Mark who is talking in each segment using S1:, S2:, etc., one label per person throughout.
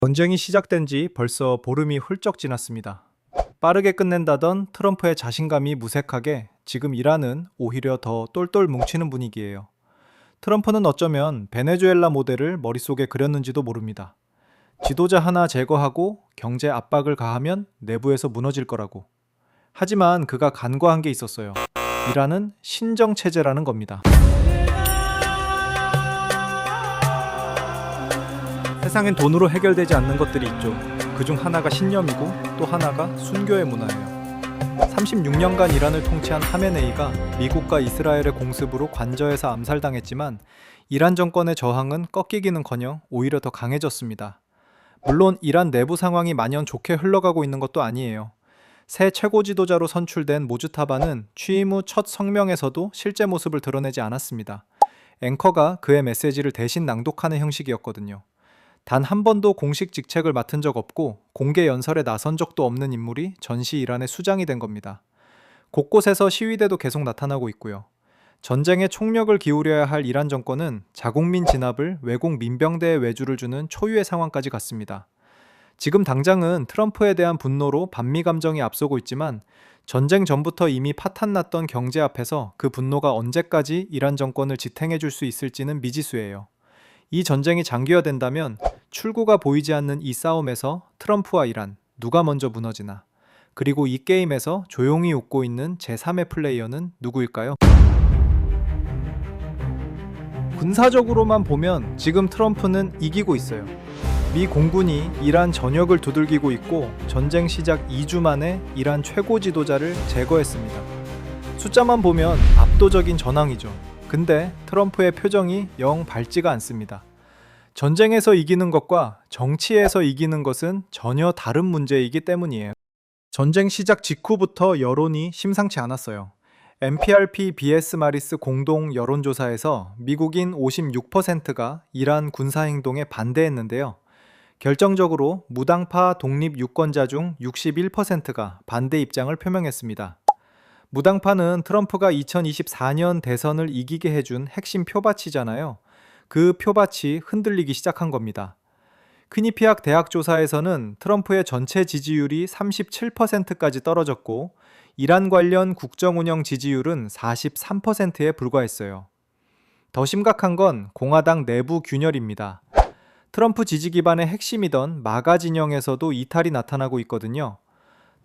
S1: 전쟁이 시작된 지 벌써 보름이 훌쩍 지났습니다. 빠르게 끝낸다던 트럼프의 자신감이 무색하게 지금 이란은 오히려 더 똘똘 뭉치는 분위기예요. 트럼프는 어쩌면 베네수엘라 모델을 머릿속에 그렸는지도 모릅니다. 지도자 하나 제거하고 경제 압박을 가하면 내부에서 무너질 거라고. 하지만 그가 간과한 게 있었어요. 이란은 신정체제라는 겁니다. 세상엔 돈으로 해결되지 않는 것들이 있죠. 그중 하나가 신념이고 또 하나가 순교의 문화예요. 36년간 이란을 통치한 하메네이가 미국과 이스라엘의 공습으로 관저에서 암살당했지만 이란 정권의 저항은 꺾이기는커녕 오히려 더 강해졌습니다. 물론 이란 내부 상황이 마냥 좋게 흘러가고 있는 것도 아니에요. 새 최고 지도자로 선출된 모주타바는 취임 후 첫 성명에서도 실제 모습을 드러내지 않았습니다. 앵커가 그의 메시지를 대신 낭독하는 형식이었거든요. 단 한 번도 공식 직책을 맡은 적 없고 공개 연설에 나선 적도 없는 인물이 전시 이란의 수장이 된 겁니다. 곳곳에서 시위대도 계속 나타나고 있고요. 전쟁에 총력을 기울여야 할 이란 정권은 자국민 진압을 외국 민병대에 외주를 주는 초유의 상황까지 갔습니다. 지금 당장은 트럼프에 대한 분노로 반미 감정이 앞서고 있지만 전쟁 전부터 이미 파탄났던 경제 앞에서 그 분노가 언제까지 이란 정권을 지탱해 줄 수 있을지는 미지수예요. 이 전쟁이 장기화된다면 출구가 보이지 않는 이 싸움에서 트럼프와 이란 누가 먼저 무너지나, 그리고 이 게임에서 조용히 웃고 있는 제3의 플레이어는 누구일까요? 군사적으로만 보면 지금 트럼프는 이기고 있어요. 미 공군이 이란 전역을 두들기고 있고 전쟁 시작 2주 만에 이란 최고 지도자를 제거했습니다. 숫자만 보면 압도적인 전황이죠. 근데 트럼프의 표정이 영 밝지가 않습니다. 전쟁에서 이기는 것과 정치에서 이기는 것은 전혀 다른 문제이기 때문이에요. 전쟁 시작 직후부터 여론이 심상치 않았어요. NPRP BS 마리스 공동 여론조사에서 미국인 56%가 이란 군사행동에 반대했는데요. 결정적으로 무당파 독립 유권자 중 61%가 반대 입장을 표명했습니다. 무당파는 트럼프가 2024년 대선을 이기게 해준 핵심 표밭이잖아요. 그 표밭이 흔들리기 시작한 겁니다. 퀴니피악 대학 조사에서는 트럼프의 전체 지지율이 37%까지 떨어졌고 이란 관련 국정운영 지지율은 43%에 불과했어요. 더 심각한 건 공화당 내부 균열입니다. 트럼프 지지 기반의 핵심이던 마가 진영에서도 이탈이 나타나고 있거든요.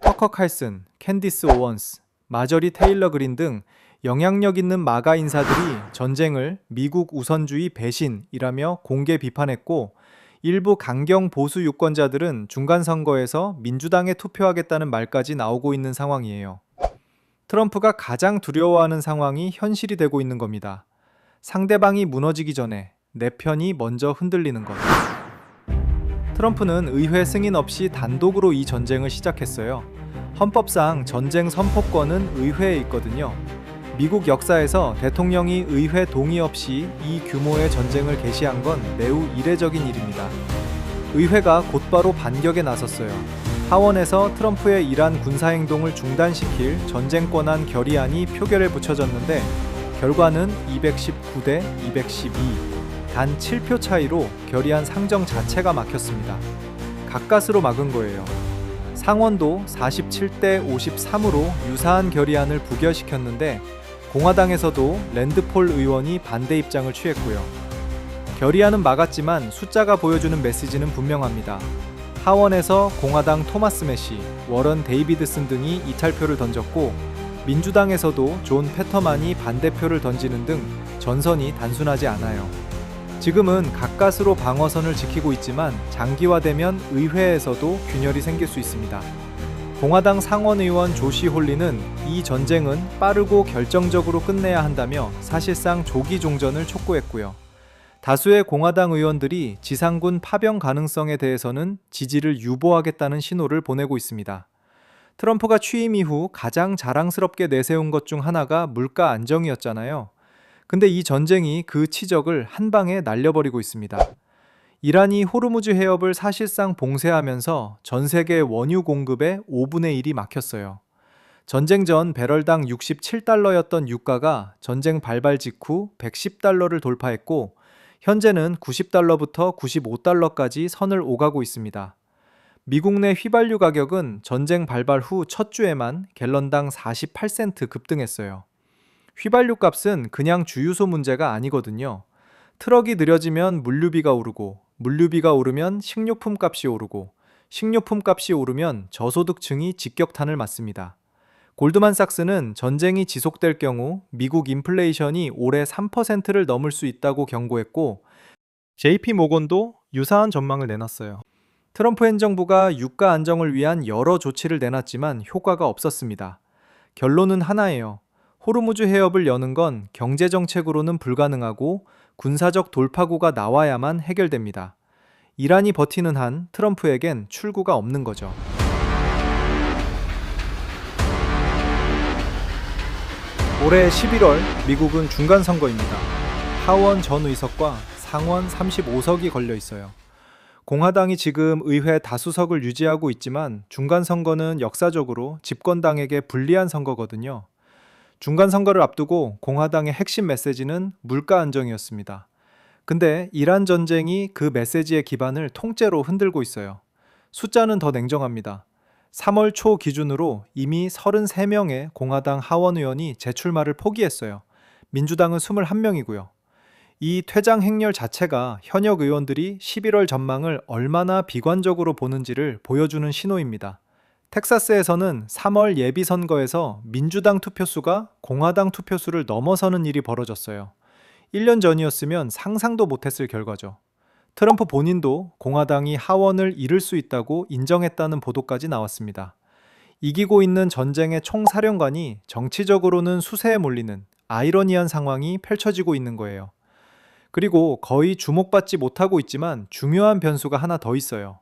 S1: 터커 칼슨, 캔디스 오원스, 마저리 테일러 그린 등 영향력 있는 마가 인사들이 전쟁을 미국 우선주의 배신이라며 공개 비판했고, 일부 강경 보수 유권자들은 중간 선거에서 민주당에 투표하겠다는 말까지 나오고 있는 상황이에요. 트럼프가 가장 두려워하는 상황이 현실이 되고 있는 겁니다. 상대방이 무너지기 전에 내 편이 먼저 흔들리는 것. 트럼프는 의회 승인 없이 단독으로 이 전쟁을 시작했어요. 헌법상 전쟁 선포권은 의회에 있거든요. 미국 역사에서 대통령이 의회 동의 없이 이 규모의 전쟁을 개시한 건 매우 이례적인 일입니다. 의회가 곧바로 반격에 나섰어요. 하원에서 트럼프의 이란 군사행동을 중단시킬 전쟁권안 결의안이 표결에 붙여졌는데 결과는 219대 212, 단 7표 차이로 결의안 상정 자체가 막혔습니다. 가까스로 막은 거예요. 상원도 47대 53으로 유사한 결의안을 부결시켰는데 공화당에서도 랜드폴 의원이 반대 입장을 취했고요. 결의안은 막았지만 숫자가 보여주는 메시지는 분명합니다. 하원에서 공화당 토마스 매시, 워런 데이비드슨 등이 이탈표를 던졌고 민주당에서도 존 페터만이 반대표를 던지는 등 전선이 단순하지 않아요. 지금은 가까스로 방어선을 지키고 있지만 장기화되면 의회에서도 균열이 생길 수 있습니다. 공화당 상원의원 조시 홀리는 이 전쟁은 빠르고 결정적으로 끝내야 한다며 사실상 조기 종전을 촉구했고요. 다수의 공화당 의원들이 지상군 파병 가능성에 대해서는 지지를 유보하겠다는 신호를 보내고 있습니다. 트럼프가 취임 이후 가장 자랑스럽게 내세운 것 중 하나가 물가 안정이었잖아요. 근데 이 전쟁이 그 치적을 한 방에 날려버리고 있습니다. 이란이 호르무즈 해협을 사실상 봉쇄하면서 전 세계 원유 공급의 5분의 1이 막혔어요. 전쟁 전 배럴당 67달러였던 유가가 전쟁 발발 직후 110달러를 돌파했고 현재는 90달러부터 95달러까지 선을 오가고 있습니다. 미국 내 휘발유 가격은 전쟁 발발 후 첫 주에만 갤런당 48센트 급등했어요. 휘발유 값은 그냥 주유소 문제가 아니거든요. 트럭이 느려지면 물류비가 오르고, 물류비가 오르면 식료품 값이 오르고, 식료품 값이 오르면 저소득층이 직격탄을 맞습니다. 골드만삭스는 전쟁이 지속될 경우 미국 인플레이션이 올해 3%를 넘을 수 있다고 경고했고, JP 모건도 유사한 전망을 내놨어요. 트럼프 행정부가 유가 안정을 위한 여러 조치를 내놨지만 효과가 없었습니다. 결론은 하나예요. 호르무즈 해협을 여는 건 경제 정책으로는 불가능하고 군사적 돌파구가 나와야만 해결됩니다. 이란이 버티는 한 트럼프에겐 출구가 없는 거죠. 올해 11월 미국은 중간선거입니다. 하원 전 의석과 상원 35석이 걸려 있어요. 공화당이 지금 의회 다수석을 유지하고 있지만 중간선거는 역사적으로 집권당에게 불리한 선거거든요. 중간선거를 앞두고 공화당의 핵심 메시지는 물가 안정이었습니다. 근데 이란 전쟁이 그 메시지의 기반을 통째로 흔들고 있어요. 숫자는 더 냉정합니다. 3월 초 기준으로 이미 33명의 공화당 하원 의원이 재출마를 포기했어요. 민주당은 21명이고요. 이 퇴장 행렬 자체가 현역 의원들이 11월 전망을 얼마나 비관적으로 보는지를 보여주는 신호입니다. 텍사스에서는 3월 예비선거에서 민주당 투표수가 공화당 투표수를 넘어서는 일이 벌어졌어요. 1년 전이었으면 상상도 못했을 결과죠. 트럼프 본인도 공화당이 하원을 잃을 수 있다고 인정했다는 보도까지 나왔습니다. 이기고 있는 전쟁의 총사령관이 정치적으로는 수세에 몰리는 아이러니한 상황이 펼쳐지고 있는 거예요. 그리고 거의 주목받지 못하고 있지만 중요한 변수가 하나 더 있어요.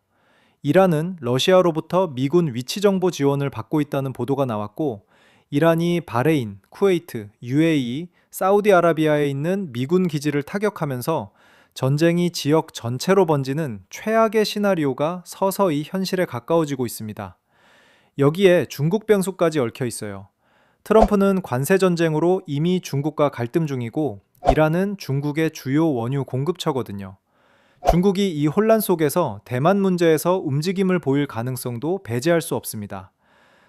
S1: 이란은 러시아로부터 미군 위치 정보 지원을 받고 있다는 보도가 나왔고, 이란이 바레인, 쿠웨이트, UAE, 사우디아라비아에 있는 미군 기지를 타격하면서 전쟁이 지역 전체로 번지는 최악의 시나리오가 서서히 현실에 가까워지고 있습니다. 여기에 중국 변수까지 얽혀 있어요. 트럼프는 관세 전쟁으로 이미 중국과 갈등 중이고, 이란은 중국의 주요 원유 공급처거든요. 중국이 이 혼란 속에서 대만 문제에서 움직임을 보일 가능성도 배제할 수 없습니다.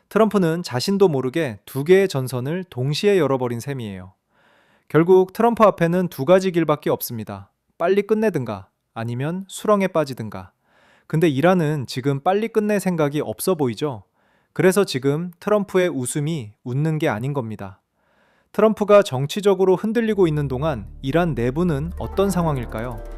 S1: 트럼프는 자신도 모르게 두 개의 전선을 동시에 열어버린 셈이에요. 결국 트럼프 앞에는 두 가지 길밖에 없습니다. 빨리 끝내든가 아니면 수렁에 빠지든가. 근데 이란은 지금 빨리 끝낼 생각이 없어 보이죠? 그래서 지금 트럼프의 웃음이 웃는 게 아닌 겁니다. 트럼프가 정치적으로 흔들리고 있는 동안 이란 내부는 어떤 상황일까요?